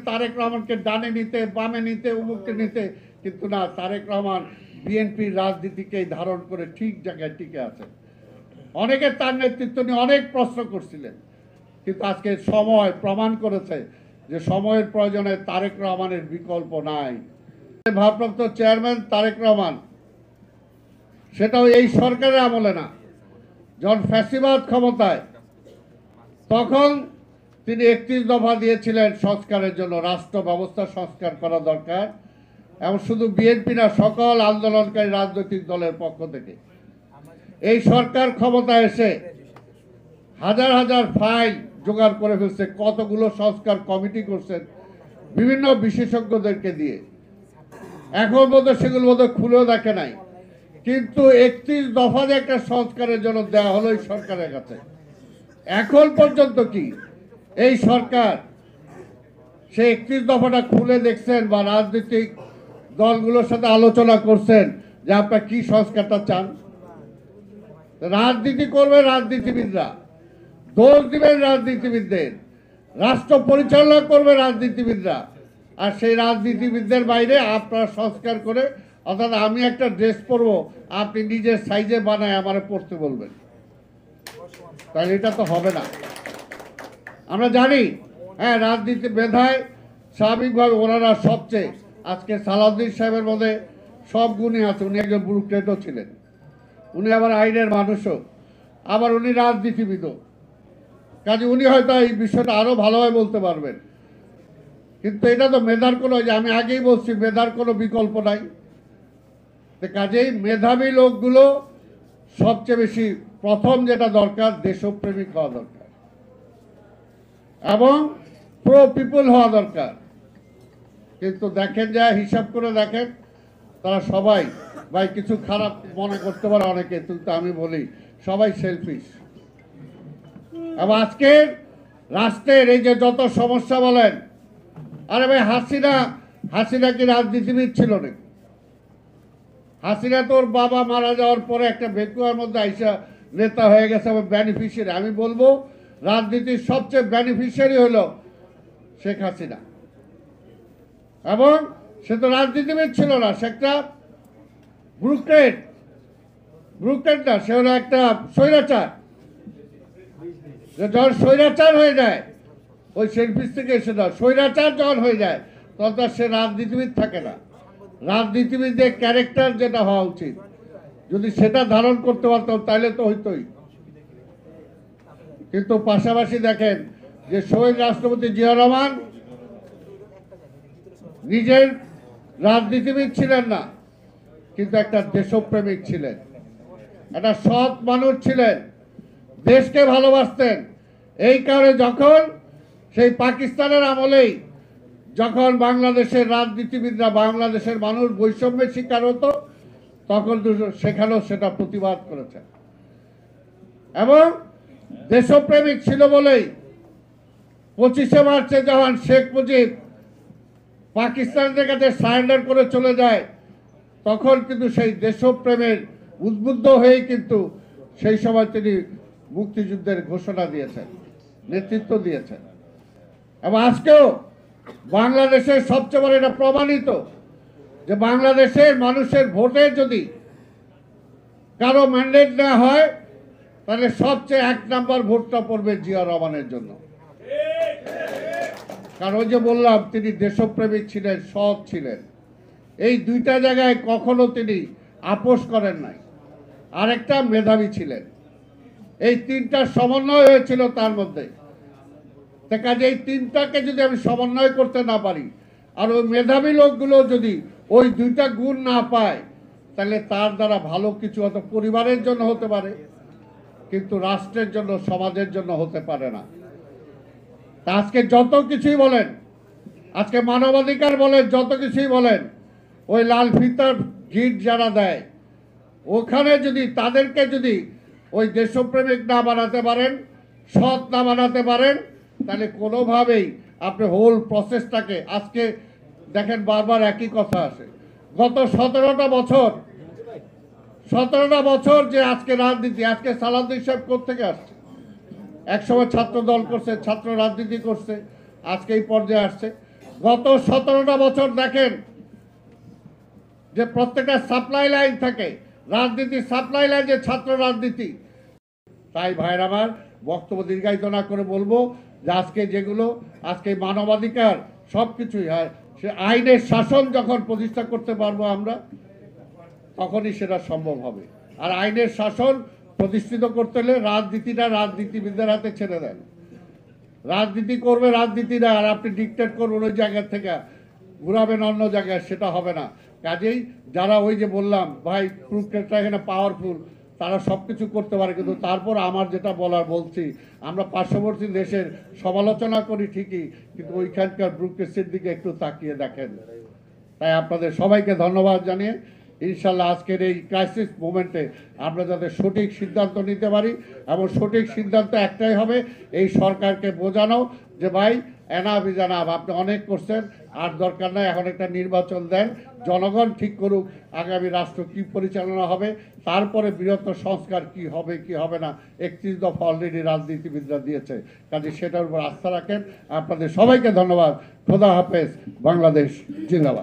তারেক রহমানকে ডানে নিতে, বামে নিতে, উমুককে নিতে, কিন্তু না, তারেক রহমান বিএনপির রাজনীতিকেই ধারণ করে ঠিক জায়গায় টিকে আছে। অনেকে তার নেতৃত্ব নিয়ে অনেক প্রশ্ন করছিলেন, কিন্তু আজকে সময় প্রমাণ করেছে যে সময়ের প্রয়োজনে তারেক রহমানের বিকল্প নাই। ভারপ্রাপ্ত চেয়ারম্যান তারেক রহমান, সেটাও এই সরকারের আমলে না, যখন ফ্যাসিবাদ ক্ষমতায়, তখন তিনি 31 দফা দিয়েছিলেন সংস্কারের জন্য, রাষ্ট্র ব্যবস্থা সংস্কার করা দরকার, এবং শুধু বিএনপি না, সকল আন্দোলনকারী রাজনৈতিক দলের পক্ষ থেকে। এই সরকার ক্ষমতায় এসে হাজার হাজার ফাইল জোগাড় করে ফেলছে, কতগুলো সংস্কার কমিটি করছেন বিভিন্ন বিশেষজ্ঞদেরকে দিয়ে, এখন বোধ সেগুলো বোধ খুলেও দেখে নাই। কিন্তু 31 দফা যে একটা সংস্কারের জন্য দেওয়া হলো এই সরকারের কাছে, এখন পর্যন্ত কি এই সরকার সেই 31 দফাটা খুলে দেখছেন বা রাজনৈতিক দলগুলোর সাথে আলোচনা করছেন যে আপনারা কি সংস্কারটা চান? রাজনীতি করবে রাজনীতিবিদরা, দোষ দিবেন রাজনীতিবিদদের, রাষ্ট্র পরিচালনা করবে রাজনীতিবিদরা, আর সেই রাজনীতিবিদদের বাইরে আপনারা সংস্কার করে, অর্থাৎ আমি একটা ড্রেস পরবো, আপনি নিজের সাইজে বানায় আমারে পরতে বলবেন, তাহলে এটা তো হবে না। আমরা জানি, হ্যাঁ, রাজনীতি মেধায় স্বাভাবিকভাবে ওনারা সবচেয়ে, আজকে সালাউদ্দিন সাহেবের মধ্যে সব গুণই আছে, উনি একজন ব্যুরোক্রেটও ছিলেন, উনি আবার আইনের মানুষও, আবার উনি রাজনীতিবিদও, কাজে উনি হয়তো এই বিষয়টা আরও ভালোভাবে বলতে পারবেন। কিন্তু এটা তো মেধার কোনো, যে আমি আগেই বলছি, মেধার কোনো বিকল্প নাই। কাজেই মেধাবী লোকগুলো সবচেয়ে বেশি, প্রথম যেটা দরকার, দেশপ্রেমিক হওয়া দরকার এবং প্রো পিপল হওয়া দরকার। কিন্তু দেখেন, যা হিসাব করে দেখেন, তারা সবাই, ভাই কিছু খারাপ মনে করতে পারে অনেকে, কিন্তু আমি বলি সবাই সেলফিশ। এবং আজকের রাষ্ট্রের এই যে যত সমস্যা বলেন, আরে ভাই হাসিনা কি রাজনীতিবিদ ছিল নাকি? হাসিনা তোর বাবা মারা যাওয়ার পরে একটা ভেকুয়ার মধ্যে আইসা নেতা হয়ে গেছে, বেনিফিশিয়ারি। আমি বলবো রাজনীতির সবচেয়ে বেনিফিশিয়ারি হলো শেখ হাসিনা, এবং সে তো রাজনীতিবিদ ছিল না, সে একটা ব্রুকেট না, সে হলো একটা স্বৈরাচার। যখন স্বৈরাচার হয়ে যায়, ওই সেলফিস থেকে এসে দাও, স্বৈরাচার যখন হয়ে যায়, তখন তার সে রাজনীতিবিদ থাকে না। রাজনীতিবিদের ক্যারেক্টার যেটা হওয়া উচিত, যদি সেটা ধারণ করতে পারতাম তাহলে তো হইতই। কিন্তু পাশাপাশি দেখেন যে শহীদ রাষ্ট্রপতি জিয়া রহমান নিজের রাজনীতিবিদ ছিলেন না, কিন্তু একটা দেশপ্রেমিক ছিলেন, একটা সৎ মানুষ ছিলেন, দেশকে ভালোবাসতেন। এই কারণে যখন সেই পাকিস্তানের আমলেই যখন বাংলাদেশের রাজনীতিবিদরা, বাংলাদেশের মানুষ বৈষম্যের শিকার হতো, তখন সেখানেও সেটা প্রতিবাদ করেছেন, এবং দেশপ্রেমিক ছিল বলেই 25শে মার্চে যখন শেখ মুজিব পাকিস্তানের কাছে সারেন্ডার করে চলে যায়, তখন কিন্তু সেই দেশপ্রেমের উদ্বুদ্ধ হয়েই কিন্তু সেই সময় তিনি মুক্তিযুদ্ধের ঘোষণা দিয়েছেন, নেতৃত্ব দিয়েছেন। এবং আজকেও বাংলাদেশের সবচেয়ে বড় এটা প্রমাণিত যে বাংলাদেশের মানুষের ভোটে যদি কারো ম্যান্ডেট নেওয়া হয়, তাহলে সবচেয়ে 1 নম্বর ভোটটা পড়বে জিয়া রহমানের জন্য। কারণ ওই যে বললাম, তিনি দেশপ্রেমিক ছিলেন, সৎ ছিলেন, এই দুইটা জায়গায় কখনো তিনি আপোষ করেন নাই। আরেকটা মেধাবী ছিলেন, এই তিনটার সমন্বয় হয়েছিল তার মধ্যে। কাজে এই তিনটাকে যদি আমি সমন্বয় করতে না পারি, আর ওই মেধাবী লোকগুলো যদি ওই দুইটা গুণ না পায়, তাহলে তার দ্বারা ভালো কিছু হয়তো পরিবারের জন্য হতে পারে, কিন্তু রাষ্ট্রের জন্য, সমাজের জন্য হতে পারে না। তা আজকে যত কিছুই বলেন, আজকে মানবাধিকার বলেন, যত কিছুই বলেন, ওই লাল ফিতার গিট যারা দেয়, ওখানে যদি তাদেরকে যদি ওই দেশপ্রেমিক না বানাতে পারেন, সৎ না বানাতে পারেন, তাহলে কোনোভাবেই আপনি হোল প্রসেসটাকে, আজকে দেখেন বারবার একই কথা আসে, গত 17টা বছর যে আজকে রাজনীতি, আজকে সালাউদ্দিন সাহেব কোত্থেকে আসছে? একসময় ছাত্র দল করছে, ছাত্র রাজনীতি করছে, আজকে এই পর্যায়ে আসছে। গত 17টা বছর দেখেন যে প্রত্যেকটা সাপ্লাই লাইন থাকে, রাজনীতি সাপ্লাই লাইন, যে ছাত্র রাজনীতি। তাই ভাইয়ের আমার বক্তব্য দীর্ঘায়িত না করে বলবো যে আজকে যেগুলো আজকে মানবাধিকার সব কিছুই হয়, সে আইনের শাসন যখন প্রতিষ্ঠা করতে পারবো আমরা, তখনই সেটা সম্ভব হবে। আর আইনের শাসন প্রতিষ্ঠিত করতে হলে রাজনীতিটা রাজনীতিবিদদের হাতে ছেড়ে দেন। রাজনীতি করবে রাজনীতিরা, আর আপনি ডিকটেট করবেন ওই জায়গা থেকে, ঘুরাবেন অন্য জায়গায়, সেটা হবে না। কাজেই যারা ওই যে বললাম ভাই ক্রুকেটটা এখানে পাওয়ারফুল, তারা সব কিছু করতে পারে, কিন্তু তারপর আমার যেটা বলার বলছি, আমরা পার্শ্ববর্তী দেশের সমালোচনা করি ঠিকই, কিন্তু ওইখানকার ব্রুকেসের দিকে একটু তাকিয়ে দেখেন। তাই আপনাদের সবাইকে ধন্যবাদ জানিয়ে ইনশাল্লাহ আজকের এই ক্রাইসিস মোমেন্টে আমরা যাতে সঠিক সিদ্ধান্ত নিতে পারি, এবং সঠিক সিদ্ধান্ত একটাই হবে, এই সরকারকে বোঝানো যে ভাই এনাফ ইজ এনাফ, আপনি অনেক করছেন, আর দরকার নাই, এখন একটা নির্বাচন দেন, জনগণ ঠিক করুক আগামী রাষ্ট্র কি পরিচালনা হবে, তারপরে বৃহত্তর সংস্কার কি হবে কি হবে না 31 দফা অলরেডি রাজনীতিবিদরা দিয়েছে। কাজে সেটার উপর আস্থা রাখেন। আপনাদের সবাইকে ধন্যবাদ। খোদা হাফেজ। বাংলাদেশ জিন্দাবাদ।